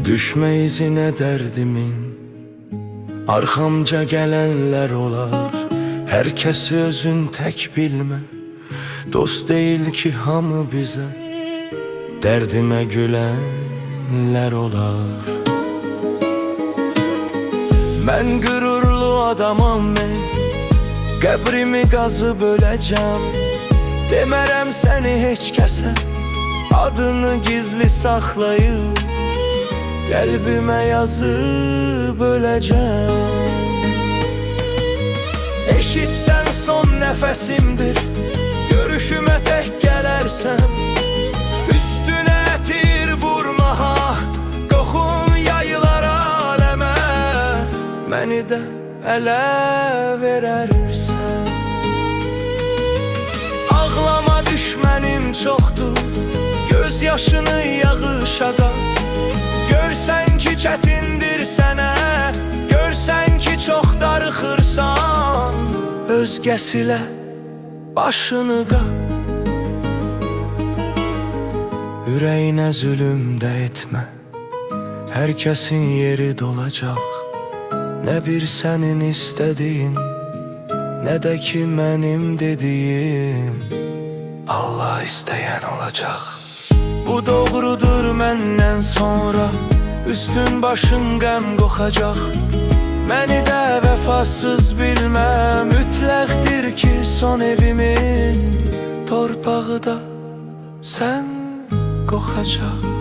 Düşme izine derdimin, arxamca gelenler olar. Herkes özün tek bilme, dost değil ki hamı bize. Derdime gülenler olar. Ben gururlu adamam qəbrimi qazıb öləcəm. Demərəm səni heç kəsə, adını gizli saxlayıb qəlbimə yazıb öləcəm. Eşitsən son nəfəsimdir, görüşümə tək gələrsən. Üstünə tir vurmaha, qoxun yayılar aləmə. Məni də ələ verərsən. Ağlama düşmənim çoxdur, göz yaşını yağışa qat. Görsən ki çətindir sənə, görsən ki çox darıxırsan, özgəsilə başını qat. Ürəyinə zülüm də etmə, hər kəsin yeri dolacaq. Nə bir sənin istədiyin, nə də ki mənim dediyim, Allah istəyən olacaq. Bu doğrudur, məndən sonra üstün başın qəm qoxacaq. Məni də vəfasız bilmə, mütləqdir ki son evimin torpağı da sən qoxacaq.